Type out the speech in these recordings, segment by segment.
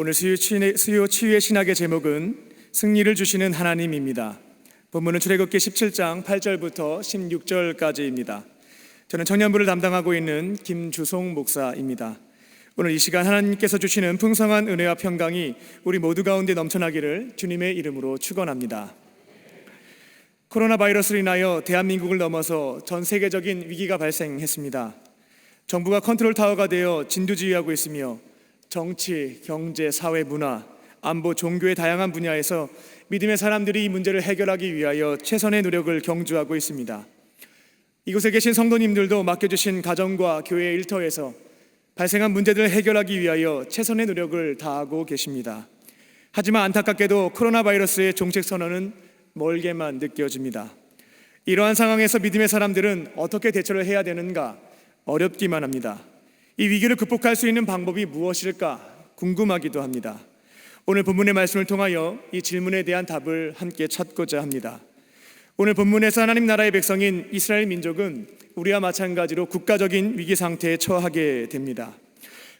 오늘 수요 치유의 신학의 제목은 승리를 주시는 하나님입니다. 본문은 출애굽기 17장 8절부터 16절까지입니다. 저는 청년부를 담당하고 있는 김주송 목사입니다. 오늘 이 시간 하나님께서 주시는 풍성한 은혜와 평강이 우리 모두 가운데 넘쳐나기를 주님의 이름으로 축원합니다. 코로나 바이러스로 인하여 대한민국을 넘어서 전 세계적인 위기가 발생했습니다. 정부가 컨트롤 타워가 되어 진두지휘하고 있으며 정치, 경제, 사회, 문화, 안보, 종교의 다양한 분야에서 믿음의 사람들이 이 문제를 해결하기 위하여 최선의 노력을 경주하고 있습니다. 이곳에 계신 성도님들도 맡겨주신 가정과 교회 일터에서 발생한 문제들을 해결하기 위하여 최선의 노력을 다하고 계십니다. 하지만 안타깝게도 코로나 바이러스의 종식 선언은 멀게만 느껴집니다. 이러한 상황에서 믿음의 사람들은 어떻게 대처를 해야 되는가 어렵기만 합니다. 이 위기를 극복할 수 있는 방법이 무엇일까 궁금하기도 합니다. 오늘 본문의 말씀을 통하여 이 질문에 대한 답을 함께 찾고자 합니다. 오늘 본문에서 하나님 나라의 백성인 이스라엘 민족은 우리와 마찬가지로 국가적인 위기 상태에 처하게 됩니다.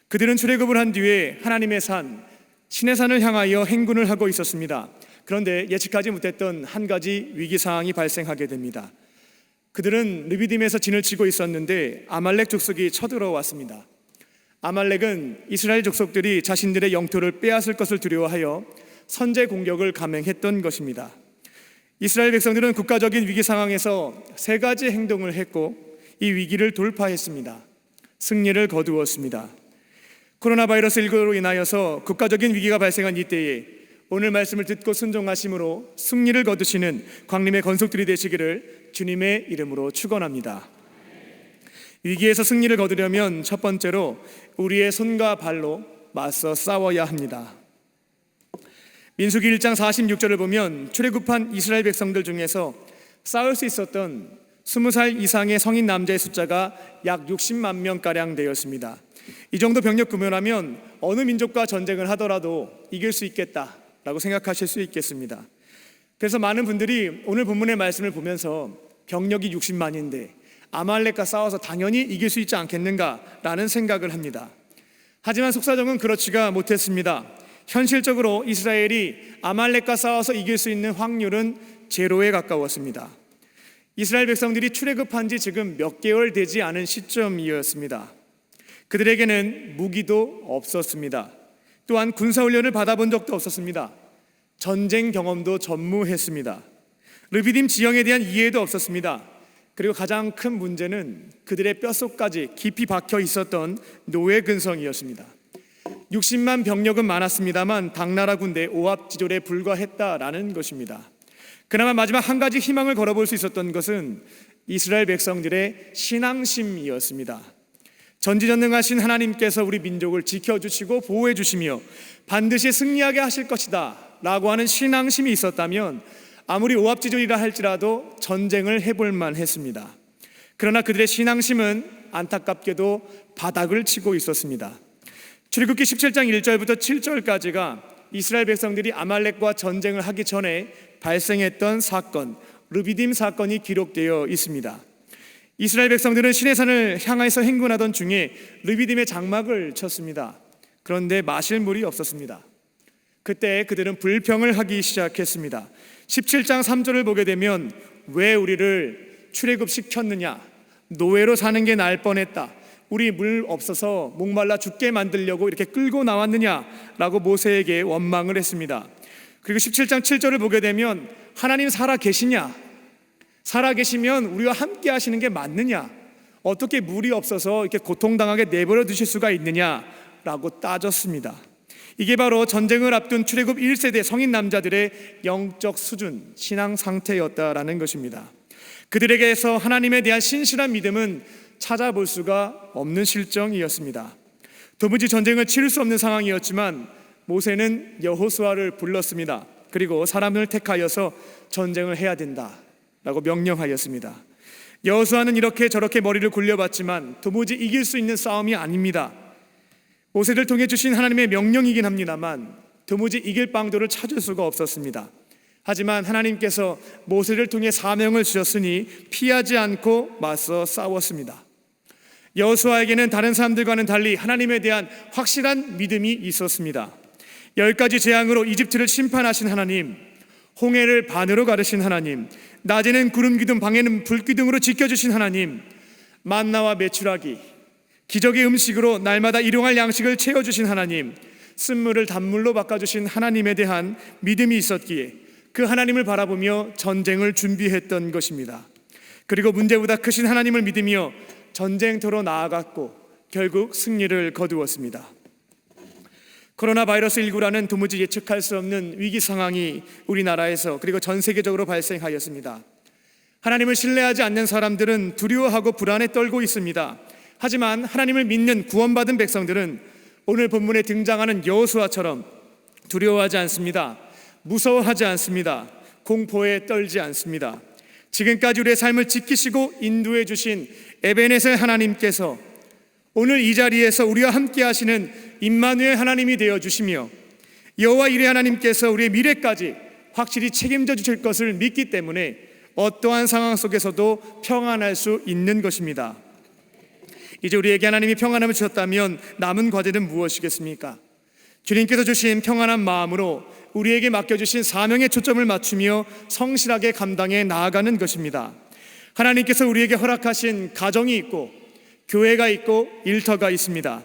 그들은 출애굽을 한 뒤에 하나님의 산 시내산을 향하여 행군을 하고 있었습니다. 그런데 예측하지 못했던 한 가지 위기 상황이 발생하게 됩니다. 그들은 르비딤에서 진을 치고 있었는데 아말렉 족속이 쳐들어왔습니다. 아말렉은 이스라엘 족속들이 자신들의 영토를 빼앗을 것을 두려워하여 선제 공격을 감행했던 것입니다. 이스라엘 백성들은 국가적인 위기 상황에서 세 가지 행동을 했고 이 위기를 돌파했습니다. 승리를 거두었습니다. 코로나 바이러스 19로 인하여서 국가적인 위기가 발생한 이때에 오늘 말씀을 듣고 순종하심으로 승리를 거두시는 광림의 건속들이 되시기를 주님의 이름으로 축원합니다. 위기에서 승리를 거두려면 첫 번째로 우리의 손과 발로 맞서 싸워야 합니다. 민수기 1장 46절을 보면 출애굽한 이스라엘 백성들 중에서 싸울 수 있었던 20살 이상의 성인 남자의 숫자가 약 60만 명가량 되었습니다. 이 정도 병력 규모라면 어느 민족과 전쟁을 하더라도 이길 수 있겠다라고 생각하실 수 있겠습니다. 그래서 많은 분들이 오늘 본문의 말씀을 보면서 병력이 60만인데 아말렉과 싸워서 당연히 이길 수 있지 않겠는가라는 생각을 합니다. 하지만 속사정은 그렇지가 못했습니다. 현실적으로 이스라엘이 아말렉과 싸워서 이길 수 있는 확률은 제로에 가까웠습니다. 이스라엘 백성들이 출애굽한 지 지금 몇 개월 되지 않은 시점이었습니다. 그들에게는 무기도 없었습니다. 또한 군사훈련을 받아본 적도 없었습니다. 전쟁 경험도 전무했습니다. 르비딤 지형에 대한 이해도 없었습니다. 그리고 가장 큰 문제는 그들의 뼛속까지 깊이 박혀 있었던 노예 근성이었습니다. 60만 병력은 많았습니다만 당나라 군대 오합지졸에 불과했다라는 것입니다. 그나마 마지막 한 가지 희망을 걸어볼 수 있었던 것은 이스라엘 백성들의 신앙심이었습니다. 전지전능하신 하나님께서 우리 민족을 지켜주시고 보호해 주시며 반드시 승리하게 하실 것이다 라고 하는 신앙심이 있었다면 아무리 오합지졸이라 할지라도 전쟁을 해볼 만했습니다. 그러나 그들의 신앙심은 안타깝게도 바닥을 치고 있었습니다. 출애굽기 17장 1절부터 7절까지가 이스라엘 백성들이 아말렉과 전쟁을 하기 전에 발생했던 사건, 르비딤 사건이 기록되어 있습니다. 이스라엘 백성들은 시내산을 향해서 행군하던 중에 르비딤의 장막을 쳤습니다. 그런데 마실 물이 없었습니다. 그때 그들은 불평을 하기 시작했습니다. 17장 3절을 보게 되면 왜 우리를 출애굽시켰느냐, 노예로 사는 게 나을 뻔했다, 우리 물 없어서 목말라 죽게 만들려고 이렇게 끌고 나왔느냐라고 모세에게 원망을 했습니다. 그리고 17장 7절을 보게 되면 하나님 살아 계시냐, 살아계시면 우리와 함께 하시는 게 맞느냐, 어떻게 물이 없어서 이렇게 고통당하게 내버려 두실 수가 있느냐라고 따졌습니다. 이게 바로 전쟁을 앞둔 출애굽 1세대 성인 남자들의 영적 수준, 신앙 상태였다라는 것입니다. 그들에게서 하나님에 대한 신실한 믿음은 찾아볼 수가 없는 실정이었습니다. 도무지 전쟁을 치를 수 없는 상황이었지만 모세는 여호수아를 불렀습니다. 그리고 사람을 택하여서 전쟁을 해야 된다라고 명령하였습니다. 여호수아는 이렇게 저렇게 머리를 굴려봤지만 도무지 이길 수 있는 싸움이 아닙니다. 모세를 통해 주신 하나님의 명령이긴 합니다만 도무지 이길 방도를 찾을 수가 없었습니다. 하지만 하나님께서 모세를 통해 사명을 주셨으니 피하지 않고 맞서 싸웠습니다. 여호수아에게는 다른 사람들과는 달리 하나님에 대한 확실한 믿음이 있었습니다. 10가지 재앙으로 이집트를 심판하신 하나님, 홍해를 반으로 가르신 하나님, 낮에는 구름 기둥 밤에는 불 기둥으로 지켜주신 하나님, 만나와 메추라기, 기적의 음식으로 날마다 일용할 양식을 채워주신 하나님, 쓴물을 단물로 바꿔주신 하나님에 대한 믿음이 있었기에 그 하나님을 바라보며 전쟁을 준비했던 것입니다. 그리고 문제보다 크신 하나님을 믿으며 전쟁터로 나아갔고 결국 승리를 거두었습니다. 코로나 바이러스 19라는 도무지 예측할 수 없는 위기 상황이 우리나라에서 그리고 전 세계적으로 발생하였습니다. 하나님을 신뢰하지 않는 사람들은 두려워하고 불안에 떨고 있습니다. 하지만 하나님을 믿는 구원받은 백성들은 오늘 본문에 등장하는 여호수아처럼 두려워하지 않습니다. 무서워하지 않습니다. 공포에 떨지 않습니다. 지금까지 우리의 삶을 지키시고 인도해 주신 에베네셀 하나님께서 오늘 이 자리에서 우리와 함께 하시는 임마누엘 하나님이 되어 주시며 여호와 이레 하나님께서 우리의 미래까지 확실히 책임져 주실 것을 믿기 때문에 어떠한 상황 속에서도 평안할 수 있는 것입니다. 이제 우리에게 하나님이 평안함을 주셨다면 남은 과제는 무엇이겠습니까? 주님께서 주신 평안한 마음으로 우리에게 맡겨주신 사명에 초점을 맞추며 성실하게 감당해 나아가는 것입니다. 하나님께서 우리에게 허락하신 가정이 있고 교회가 있고 일터가 있습니다.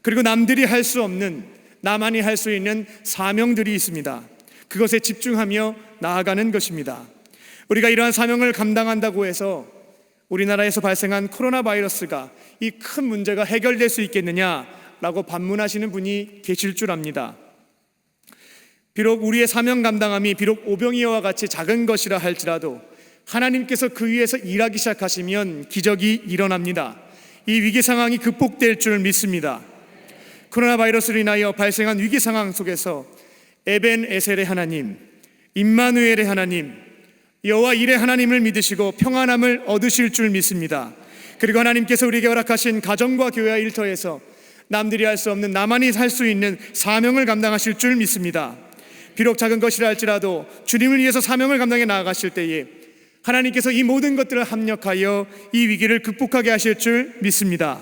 그리고 남들이 할 수 없는, 나만이 할 수 있는 사명들이 있습니다. 그것에 집중하며 나아가는 것입니다. 우리가 이러한 사명을 감당한다고 해서 우리나라에서 발생한 코로나 바이러스가 이 큰 문제가 해결될 수 있겠느냐라고 반문하시는 분이 계실 줄 압니다. 비록 우리의 사명 감당함이 비록 오병이어와 같이 작은 것이라 할지라도 하나님께서 그 위에서 일하기 시작하시면 기적이 일어납니다. 이 위기 상황이 극복될 줄 믿습니다. 코로나 바이러스로 인하여 발생한 위기 상황 속에서 에벤에셀의 하나님, 임마누엘의 하나님, 여호와 이레 하나님을 믿으시고 평안함을 얻으실 줄 믿습니다. 그리고 하나님께서 우리에게 허락하신 가정과 교회와 일터에서 남들이 할 수 없는, 나만이 할 수 있는 사명을 감당하실 줄 믿습니다. 비록 작은 것이라 할지라도 주님을 위해서 사명을 감당해 나아가실 때에 하나님께서 이 모든 것들을 합력하여 이 위기를 극복하게 하실 줄 믿습니다.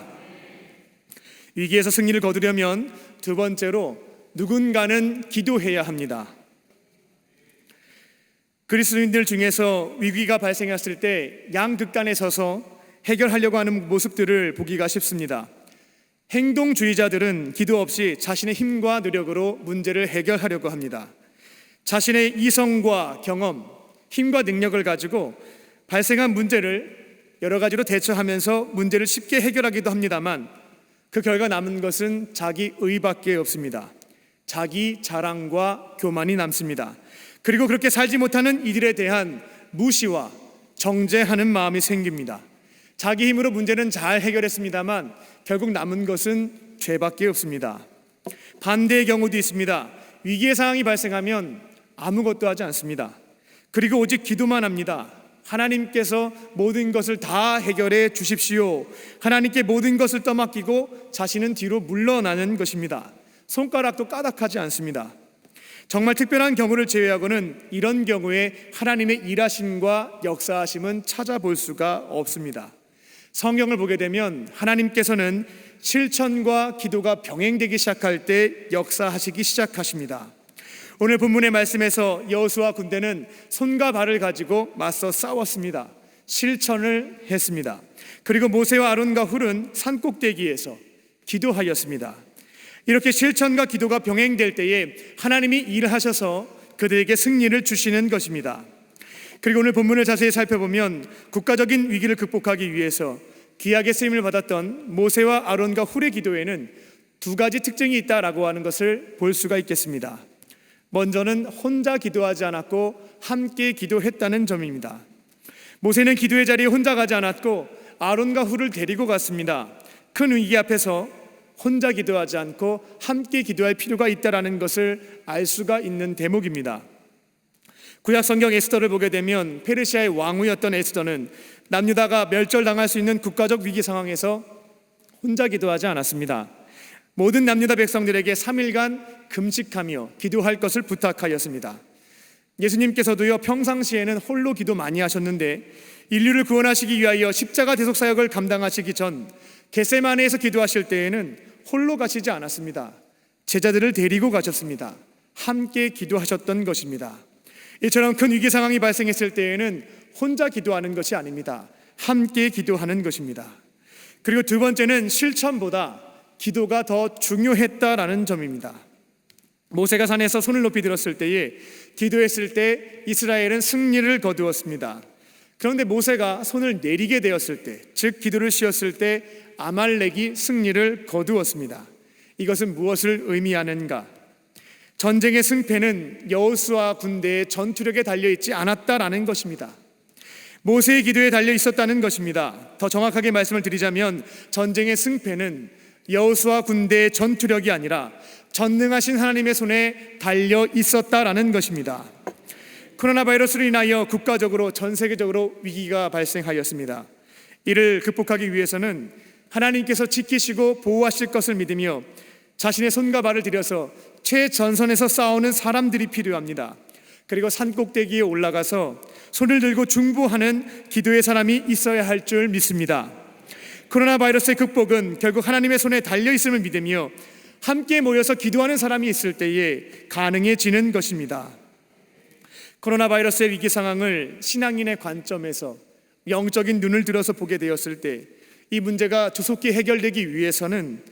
위기에서 승리를 거두려면 두 번째로 누군가는 기도해야 합니다. 그리스도인들 중에서 위기가 발생했을 때 양극단에 서서 해결하려고 하는 모습들을 보기가 쉽습니다. 행동주의자들은 기도 없이 자신의 힘과 노력으로 문제를 해결하려고 합니다. 자신의 이성과 경험, 힘과 능력을 가지고 발생한 문제를 여러 가지로 대처하면서 문제를 쉽게 해결하기도 합니다만 그 결과 남은 것은 자기 의밖에 없습니다. 자기 자랑과 교만이 남습니다. 그리고 그렇게 살지 못하는 이들에 대한 무시와 정죄하는 마음이 생깁니다. 자기 힘으로 문제는 잘 해결했습니다만 결국 남은 것은 죄밖에 없습니다. 반대의 경우도 있습니다. 위기의 상황이 발생하면 아무것도 하지 않습니다. 그리고 오직 기도만 합니다. 하나님께서 모든 것을 다 해결해 주십시오. 하나님께 모든 것을 떠맡기고 자신은 뒤로 물러나는 것입니다. 손가락도 까닥하지 않습니다. 정말 특별한 경우를 제외하고는 이런 경우에 하나님의 일하심과 역사하심은 찾아볼 수가 없습니다. 성경을 보게 되면 하나님께서는 실천과 기도가 병행되기 시작할 때 역사하시기 시작하십니다. 오늘 본문의 말씀에서 여호수아 군대는 손과 발을 가지고 맞서 싸웠습니다. 실천을 했습니다. 그리고 모세와 아론과 훌은 산꼭대기에서 기도하였습니다. 이렇게 실천과 기도가 병행될 때에 하나님이 일하셔서 그들에게 승리를 주시는 것입니다. 그리고 오늘 본문을 자세히 살펴보면 국가적인 위기를 극복하기 위해서 귀하게 쓰임을 받았던 모세와 아론과 훌의 기도에는 두 가지 특징이 있다라고 하는 것을 볼 수가 있겠습니다. 먼저는 혼자 기도하지 않았고 함께 기도했다는 점입니다. 모세는 기도의 자리에 혼자 가지 않았고 아론과 훌을 데리고 갔습니다. 큰 위기 앞에서 혼자 기도하지 않고 함께 기도할 필요가 있다는 것을 알 수가 있는 대목입니다. 구약 성경 에스더를 보게 되면 페르시아의 왕후였던 에스더는 남유다가 멸절당할 수 있는 국가적 위기 상황에서 혼자 기도하지 않았습니다. 모든 남유다 백성들에게 3일간 금식하며 기도할 것을 부탁하였습니다. 예수님께서도요, 평상시에는 홀로 기도 많이 하셨는데 인류를 구원하시기 위하여 십자가 대속 사역을 감당하시기 전 겟세마네에서 기도하실 때에는 홀로 가시지 않았습니다. 제자들을 데리고 가셨습니다. 함께 기도하셨던 것입니다. 이처럼 큰 위기 상황이 발생했을 때에는 혼자 기도하는 것이 아닙니다. 함께 기도하는 것입니다. 그리고 두 번째는 실천보다 기도가 더 중요했다라는 점입니다. 모세가 산에서 손을 높이 들었을 때에 기도했을 때 이스라엘은 승리를 거두었습니다. 그런데 모세가 손을 내리게 되었을 때, 즉 기도를 쉬었을 때 아말렉이 승리를 거두었습니다. 이것은 무엇을 의미하는가? 전쟁의 승패는 여호수아 군대의 전투력에 달려있지 않았다라는 것입니다. 모세의 기도에 달려 있었다는 것입니다. 더 정확하게 말씀을 드리자면 전쟁의 승패는 여호수아 군대의 전투력이 아니라 전능하신 하나님의 손에 달려 있었다라는 것입니다. 코로나 바이러스로 인하여 국가적으로 전 세계적으로 위기가 발생하였습니다. 이를 극복하기 위해서는 하나님께서 지키시고 보호하실 것을 믿으며 자신의 손과 발을 들여서 최전선에서 싸우는 사람들이 필요합니다. 그리고 산꼭대기에 올라가서 손을 들고 중보하는 기도의 사람이 있어야 할 줄 믿습니다. 코로나 바이러스의 극복은 결국 하나님의 손에 달려있음을 믿으며 함께 모여서 기도하는 사람이 있을 때에 가능해지는 것입니다. 코로나 바이러스의 위기 상황을 신앙인의 관점에서 영적인 눈을 들어서 보게 되었을 때 이 문제가 조속히 해결되기 위해서는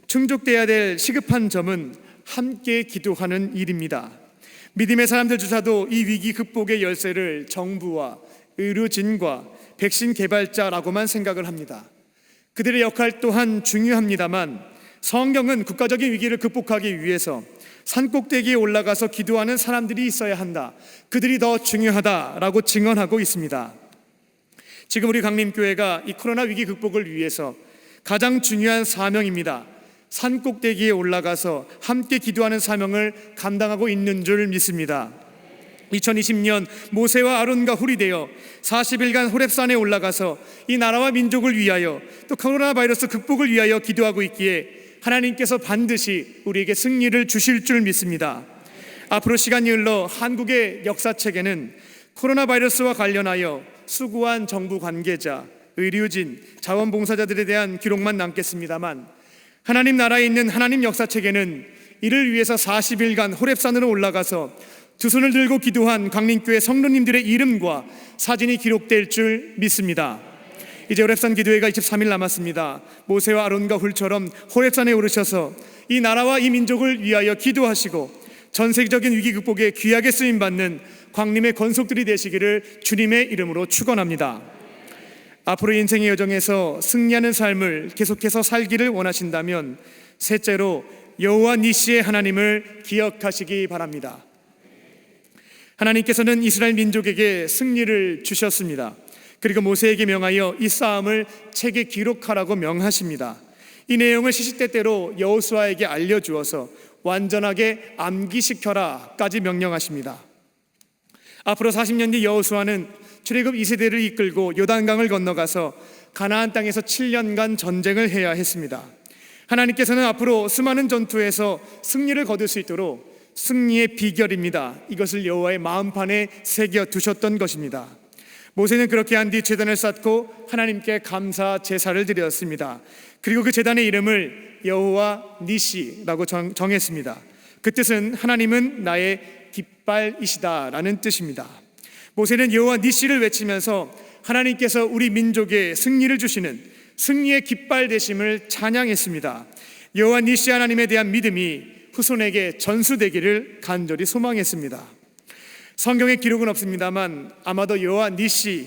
충족돼야 될 시급한 점은 함께 기도하는 일입니다. 믿음의 사람들조차도 이 위기 극복의 열쇠를 정부와 의료진과 백신 개발자라고만 생각을 합니다. 그들의 역할 또한 중요합니다만 성경은 국가적인 위기를 극복하기 위해서 산꼭대기에 올라가서 기도하는 사람들이 있어야 한다, 그들이 더 중요하다라고 증언하고 있습니다. 지금 우리 강림교회가 이 코로나 위기 극복을 위해서 가장 중요한 사명입니다. 산꼭대기에 올라가서 함께 기도하는 사명을 감당하고 있는 줄 믿습니다. 2020년 모세와 아론과 훌이 되어 40일간 호렙산에 올라가서 이 나라와 민족을 위하여 또 코로나 바이러스 극복을 위하여 기도하고 있기에 하나님께서 반드시 우리에게 승리를 주실 줄 믿습니다. 앞으로 시간이 흘러 한국의 역사책에는 코로나 바이러스와 관련하여 수고한 정부 관계자, 의료진, 자원봉사자들에 대한 기록만 남겠습니다만 하나님 나라에 있는 하나님 역사책에는 이를 위해서 40일간 호렙산으로 올라가서 두 손을 들고 기도한 강림교회 성도님들의 이름과 사진이 기록될 줄 믿습니다. 이제 호렙산 기도회가 23일 남았습니다. 모세와 아론과 훌처럼 호렙산에 오르셔서 이 나라와 이 민족을 위하여 기도하시고 전 세계적인 위기 극복에 귀하게 쓰임받는 광림의 권속들이 되시기를 주님의 이름으로 축원합니다. 앞으로 인생의 여정에서 승리하는 삶을 계속해서 살기를 원하신다면 셋째로 여호와 니시의 하나님을 기억하시기 바랍니다. 하나님께서는 이스라엘 민족에게 승리를 주셨습니다. 그리고 모세에게 명하여 이 싸움을 책에 기록하라고 명하십니다. 이 내용을 시시때때로 여호수아에게 알려주어서 완전하게 암기시켜라까지 명령하십니다. 앞으로 40년 뒤 여호수아는 출애굽 2세대를 이끌고 요단강을 건너가서 가나안 땅에서 7년간 전쟁을 해야 했습니다. 하나님께서는 앞으로 수많은 전투에서 승리를 거둘 수 있도록 승리의 비결입니다. 이것을 여호와의 마음판에 새겨 두셨던 것입니다. 모세는 그렇게 한 뒤 제단을 쌓고 하나님께 감사 제사를 드렸습니다. 그리고 그 제단의 이름을 여호와 니시라고 정했습니다. 그 뜻은 하나님은 나의 깃발이시다라는 뜻입니다. 모세는 여호와 니시를 외치면서 하나님께서 우리 민족에 승리를 주시는 승리의 깃발 되심을 찬양했습니다. 여호와 니시 하나님에 대한 믿음이 후손에게 전수되기를 간절히 소망했습니다. 성경에 기록은 없습니다만 아마도 여호와 니시,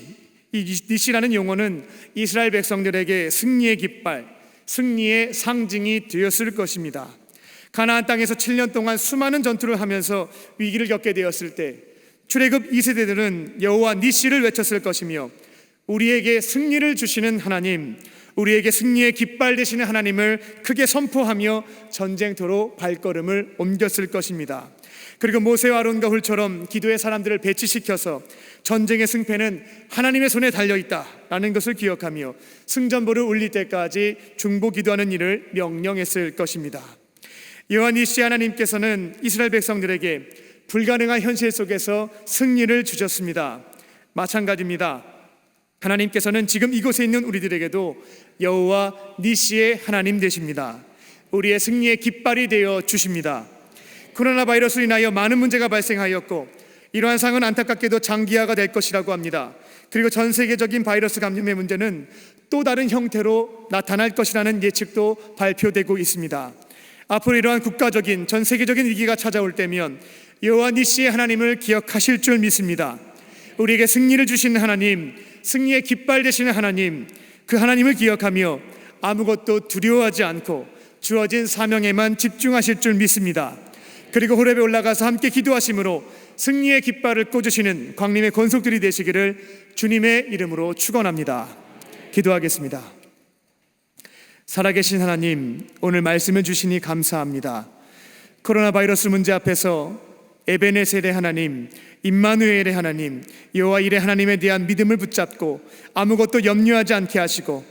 이 니시라는 용어는 이스라엘 백성들에게 승리의 깃발, 승리의 상징이 되었을 것입니다. 가나안 땅에서 7년 동안 수많은 전투를 하면서 위기를 겪게 되었을 때 출애굽 2세대들은 여호와 니시를 외쳤을 것이며 우리에게 승리를 주시는 하나님, 우리에게 승리의 깃발 되시는 하나님을 크게 선포하며 전쟁터로 발걸음을 옮겼을 것입니다. 그리고 모세와 아론과 훌처럼 기도의 사람들을 배치시켜서 전쟁의 승패는 하나님의 손에 달려있다라는 것을 기억하며 승전보를 울릴 때까지 중보 기도하는 일을 명령했을 것입니다. 여호와 니시 하나님께서는 이스라엘 백성들에게 불가능한 현실 속에서 승리를 주셨습니다. 마찬가지입니다. 하나님께서는 지금 이곳에 있는 우리들에게도 여호와 니시의 하나님 되십니다. 우리의 승리의 깃발이 되어 주십니다. 코로나 바이러스로 인하여 많은 문제가 발생하였고 이러한 상은 안타깝게도 장기화가 될 것이라고 합니다. 그리고 전 세계적인 바이러스 감염의 문제는 또 다른 형태로 나타날 것이라는 예측도 발표되고 있습니다. 앞으로 이러한 국가적인 전 세계적인 위기가 찾아올 때면 여호와 니시의 하나님을 기억하실 줄 믿습니다. 우리에게 승리를 주시는 하나님, 승리의 깃발 되시는 하나님, 그 하나님을 기억하며 아무것도 두려워하지 않고 주어진 사명에만 집중하실 줄 믿습니다. 그리고 호렙에 올라가서 함께 기도하심으로 승리의 깃발을 꽂으시는 광림의 권속들이 되시기를 주님의 이름으로 축원합니다. 기도하겠습니다. 살아계신 하나님, 오늘 말씀을 주시니 감사합니다. 코로나 바이러스 문제 앞에서 에베네셀의 하나님, 임마누엘의 하나님, 여호와 일의 하나님에 대한 믿음을 붙잡고 아무것도 염려하지 않게 하시고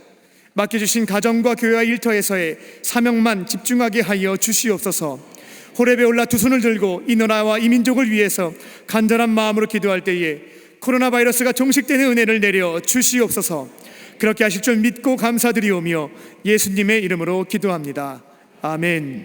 맡겨주신 가정과 교회와 일터에서의 사명만 집중하게 하여 주시옵소서. 호렙에 올라 두 손을 들고 이 나라와 이 민족을 위해서 간절한 마음으로 기도할 때에 코로나 바이러스가 종식되는 은혜를 내려 주시옵소서. 그렇게 하실 줄 믿고 감사드리오며 예수님의 이름으로 기도합니다. 아멘.